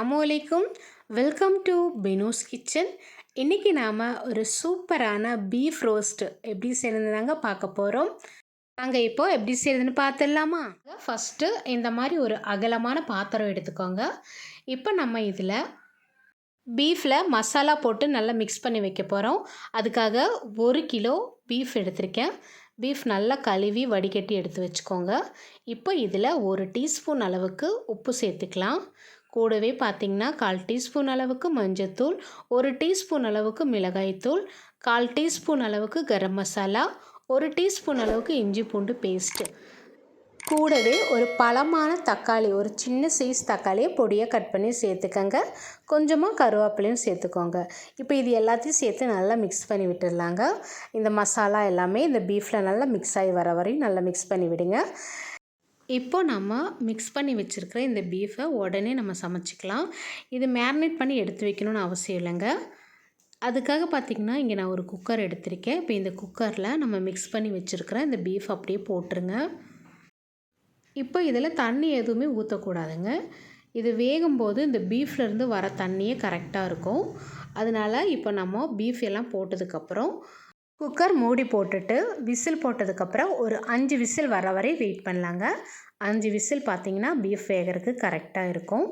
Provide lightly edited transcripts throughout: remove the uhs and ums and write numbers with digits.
அஸ்ஸலாமு welcome to பினோஸ் kitchen. இன்றைக்கி நாம் ஒரு சூப்பரான பீஃப் ரோஸ்ட் எப்படி செய்யறதுனாங்க பார்க்க போகிறோம். நாங்கள் இப்போது எப்படி செய்யறதுன்னு பார்த்துடலாமா? ஃபஸ்ட்டு இந்த மாதிரி ஒரு அகலமான பாத்திரம் எடுத்துக்கோங்க. இப்போ நம்ம இதில் பீஃபில் மசாலா போட்டு நல்லா மிக்ஸ் பண்ணி வைக்க போகிறோம். அதுக்காக 1 கிலோ பீஃப் எடுத்திருக்கேன். பீஃப் நல்லா கழுவி வடிகட்டி எடுத்து வச்சுக்கோங்க. இப்போ இதில் 1 டீஸ்பூன் அளவுக்கு உப்பு சேர்த்துக்கலாம். கூடவே பார்த்திங்கன்னா 1/4 டீஸ்பூன் அளவுக்கு மஞ்சள்தூள், 1 டீஸ்பூன் அளவுக்கு மிளகாய்த்தூள், 1/4 டீஸ்பூன் அளவுக்கு கரம் மசாலா, 1 டீஸ்பூன் அளவுக்கு இஞ்சி பூண்டு பேஸ்ட்டு, கூடவே ஒரு பழமான தக்காளி, ஒரு சின்ன சைஸ் தக்காளியை பொடியாக கட் பண்ணி சேர்த்துக்கங்க. கொஞ்சமாக கருவேப்பிலையும் சேர்த்துக்கோங்க. இப்போ இது எல்லாத்தையும் சேர்த்து நல்லா மிக்ஸ் பண்ணி விட்டுடலாங்க. இந்த மசாலா எல்லாமே இந்த பீஃபில் நல்லா மிக்ஸ் ஆகி வர வரையும் நல்லா மிக்ஸ் பண்ணி விடுங்க. இப்போ நம்ம மிக்ஸ் பண்ணி வச்சுருக்கிற இந்த பீஃபை உடனே நம்ம சமைச்சிக்கலாம். இது மேரினேட் பண்ணி எடுத்து வைக்கணும்னு அவசியம் இல்லைங்க. அதுக்காக பார்த்திங்கன்னா இங்கே நான் ஒரு குக்கர் எடுத்திருக்கேன். இப்போ இந்த குக்கரில் நம்ம மிக்ஸ் பண்ணி வச்சுருக்கிற இந்த பீஃப் அப்படியே போட்டுருங்க. இப்போ இதில் தண்ணி எதுவுமே ஊற்றக்கூடாதுங்க. இது வேகும்போது இந்த பீஃப்லேருந்து வர தண்ணியே கரெக்டாக இருக்கும். அதனால் இப்போ நம்ம பீஃப் எல்லாம் போட்டதுக்கப்புறம் குக்கர் மூடி போட்டுட்டு விசில் போட்டதுக்கப்புறம் ஒரு 5 விசில் வர வரை வெயிட் பண்ணலாங்க. 5 விசில் பார்த்திங்கன்னா பீஃப் வேகிறதுக்கு கரெக்டாக இருக்கும்.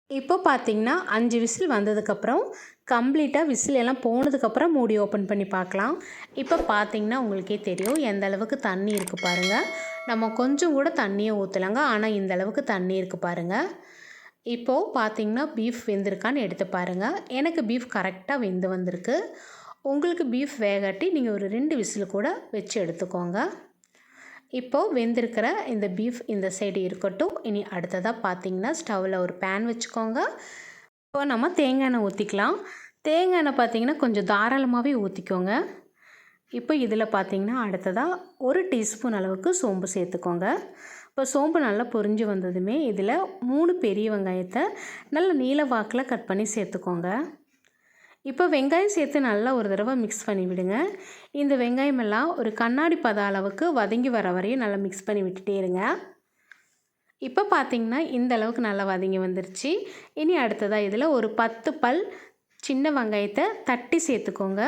இப்போ பார்த்திங்கன்னா 5 விசில் வந்ததுக்கப்புறம் கம்ப்ளீட்டாக விசில் எல்லாம் போனதுக்கப்புறம் மூடி ஓப்பன் பண்ணி பார்க்கலாம். இப்போ பார்த்திங்கன்னா உங்களுக்கே தெரியும் எந்த அளவுக்கு தண்ணி இருக்குது பாருங்கள். நம்ம கொஞ்சம் கூட தண்ணியை ஊற்றலாங்க. ஆனால் இந்த அளவுக்கு தண்ணி இருக்குது பாருங்கள். இப்போது பார்த்திங்கன்னா பீஃப் வெந்திருக்கான்னு எடுத்து பாருங்கள். எனக்கு பீஃப் கரெக்டாக வெந்து வந்திருக்கு. உங்களுக்கு பீஃப் வேகாட்டி நீங்கள் ஒரு 2 விசில் கூட வச்சு எடுத்துக்கோங்க. இப்போது வெந்திருக்கிற இந்த பீஃப் இந்த சைடு இருக்கட்டும். இனி அடுத்ததாக பார்த்திங்கன்னா ஸ்டவ்வில் ஒரு பேன் வச்சுக்கோங்க. இப்போ நம்ம தேங்காய் எண்ணெய் ஊற்றிக்கலாம். தேங்காய் எண்ணெய் பார்த்திங்கன்னா கொஞ்சம் தாராளமாகவே ஊற்றிக்கோங்க. இப்போ இதில் பார்த்திங்கன்னா அடுத்ததாக 1 டீஸ்பூன் அளவுக்கு சோம்பு சேர்த்துக்கோங்க. இப்போ சோம்பு நல்லா பொரிஞ்சு வந்ததுமே இதில் 3 பெரிய வெங்காயத்தை நல்லா நீல வாக்கில் கட் பண்ணி சேர்த்துக்கோங்க. இப்போ வெங்காயம் சேர்த்து நல்லா ஒரு தடவை மிக்ஸ் பண்ணி விடுங்க. இந்த வெங்காயமெல்லாம் ஒரு கண்ணாடி பத அளவுக்கு வதங்கி வர வரையும் நல்லா மிக்ஸ் பண்ணி விட்டுட்டே இருங்க. இப்போ பார்த்திங்கன்னா இந்த அளவுக்கு நல்லா வதங்கி வந்துருச்சு. இனி அடுத்ததாக இதில் ஒரு 10 பல் சின்ன வெங்காயத்தை தட்டி சேர்த்துக்கோங்க.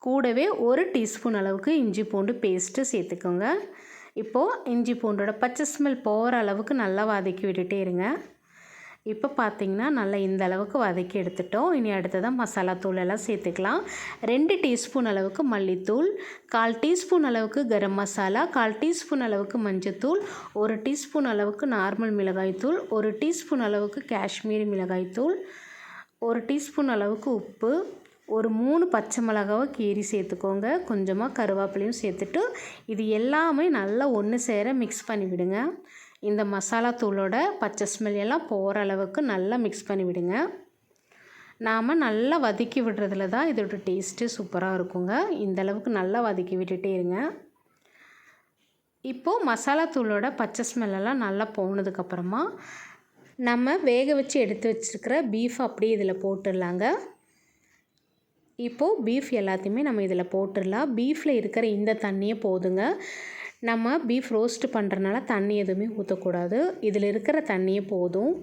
கூடவே 1 டீஸ்பூன் அளவுக்கு இஞ்சி பூண்டு பேஸ்ட்டு சேர்த்துக்கோங்க. இப்போது இஞ்சி பூண்டோட பச்சை ஸ்மெல் போகிற அளவுக்கு நல்லா வதக்கி விட்டுட்டே இருங்க. இப்போ பார்த்திங்கன்னா நல்லா இந்த அளவுக்கு வதக்கி எடுத்துட்டோம். இனி அடுத்ததாக மசாலா தூள் எல்லாம் சேர்த்துக்கலாம். 2 டீஸ்பூன் அளவுக்கு மல்லித்தூள், 1/4 டீஸ்பூன் அளவுக்கு கரம் மசாலா, 1/4 டீஸ்பூன் அளவுக்கு மஞ்சத்தூள், 1 டீஸ்பூன் அளவுக்கு நார்மல் மிளகாய்த்தூள், 1 டீஸ்பூன் அளவுக்கு காஷ்மீரி மிளகாய்த்தூள், 1 டீஸ்பூன் அளவுக்கு உப்பு, ஒரு 3 பச்சை மிளகாவை கீறி சேர்த்துக்கோங்க. கொஞ்சமாக கருவேப்பிலையும் சேர்த்துட்டு இது எல்லாமே நல்லா ஒன்று சேர மிக்ஸ் பண்ணி விடுங்க. இந்த மசாலா தூளோட பச்சை ஸ்மெல் எல்லாம் போகிற அளவுக்கு நல்லா மிக்ஸ் பண்ணி விடுங்க. நாம் நல்லா வதக்கி விடுறதுல தான் இதோட டேஸ்ட்டு சூப்பராக இருக்குங்க. இந்த அளவுக்கு நல்லா வதக்கி விட்டுட்டே இருங்க. இப்போது மசாலா தூளோட பச்சை ஸ்மெல்லெல்லாம் நல்லா போனதுக்கப்புறமா நம்ம வேக வச்சு எடுத்து வச்சுருக்கிற பீஃப் அப்படியே இதில் போட்டுடலாங்க. இப்போது பீஃப் எல்லாத்தையுமே நம்ம இதில் போட்டுடலாம். பீஃபில் இருக்கிற இந்த தண்ணியே போதுங்க. நம்ம பீஃப் ரோஸ்ட்டு பண்ணுறனால தண்ணி எதுவுமே ஊற்றக்கூடாது. இதில் இருக்கிற தண்ணியே போதும்.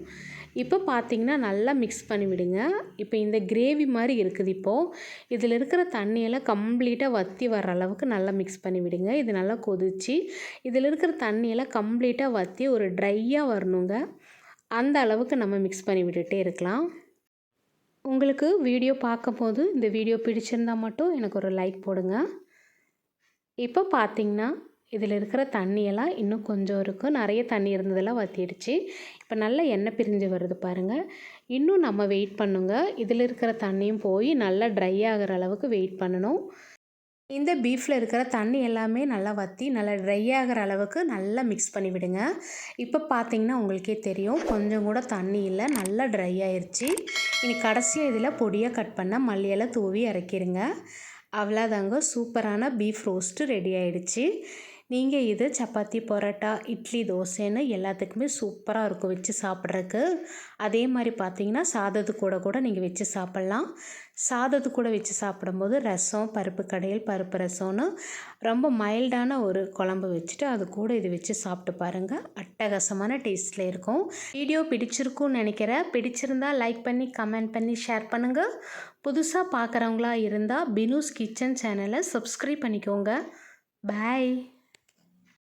இப்போ பார்த்திங்கன்னா நல்லா மிக்ஸ் பண்ணி விடுங்க. இப்போ இந்த கிரேவி மாதிரி இருக்குது. இப்போது இதில் இருக்கிற தண்ணியெல்லாம் கம்ப்ளீட்டாக வற்றி வர அளவுக்கு நல்லா மிக்ஸ் பண்ணி விடுங்க. இது நல்லா கொதித்து இதில் இருக்கிற தண்ணியெல்லாம் கம்ப்ளீட்டாக வற்றி ஒரு ட்ரையாக வரணுங்க. அந்த அளவுக்கு நம்ம மிக்ஸ் பண்ணி விட்டுட்டே இருக்கலாம். உங்களுக்கு வீடியோ பார்க்கும்போது இந்த வீடியோ பிடிச்சிருந்தால் மட்டும் எனக்கு ஒரு லைக் போடுங்க. இப்போ பார்த்திங்கன்னா இதில் இருக்கிற தண்ணியெல்லாம் இன்னும் கொஞ்சம் இருக்குது. நிறைய தண்ணி இருந்ததெல்லாம் வற்றிடுச்சு. இப்போ நல்லா எண்ணெய் பிரிஞ்சு வருது பாருங்கள். இன்னும் நம்ம வெயிட் பண்ணுங்க. இதில் இருக்கிற தண்ணியும் போய் நல்லா ட்ரை ஆகிற அளவுக்கு வெயிட் பண்ணணும். இந்த பீஃபில் இருக்கிற தண்ணி எல்லாமே நல்லா வற்றி நல்லா ட்ரை ஆகிற அளவுக்கு நல்லா மிக்ஸ் பண்ணி விடுங்க. இப்போ பார்த்திங்கன்னா உங்களுக்கே தெரியும் கொஞ்சம் கூட தண்ணி இல்லை, நல்லா ட்ரை ஆயிடுச்சு. இனி கடைசியாக இதில் பொடியாக கட் பண்ண மல்லியெல்லாம் தூவி இறக்கிடுங்க. அவ்வளோதாங்க, சூப்பரான பீஃப் ரோஸ்ட்டு ரெடி ஆகிடுச்சு. நீங்கள் இது சப்பாத்தி, பரோட்டா, இட்லி, தோசைன்னு எல்லாத்துக்குமே சூப்பராக இருக்கும் வச்சு சாப்பிட்றதுக்கு. அதே மாதிரி பார்த்தீங்கன்னா சாதத்து கூட கூட நீங்கள் வச்சு சாப்பிட்லாம். சாதத்து கூட வச்சு சாப்பிடும்போது ரசம், பருப்பு கடையல், பருப்பு ரசம்னு ரொம்ப மைல்டான ஒரு குழம்பு வச்சுட்டு அது கூட இது வச்சு சாப்பிட்டு பாருங்கள். அட்டகாசமான டேஸ்ட்டில் இருக்கும். வீடியோ பிடிச்சிருக்கும்னு நினைக்கிறேன். பிடிச்சிருந்தா லைக் பண்ணி, கமெண்ட் பண்ணி, ஷேர் பண்ணுங்கள். புதுசாக பார்க்குறவங்களா இருந்தால் பினூஸ் கிச்சன் சேனலை சப்ஸ்கிரைப் பண்ணிக்கோங்க. பாய்.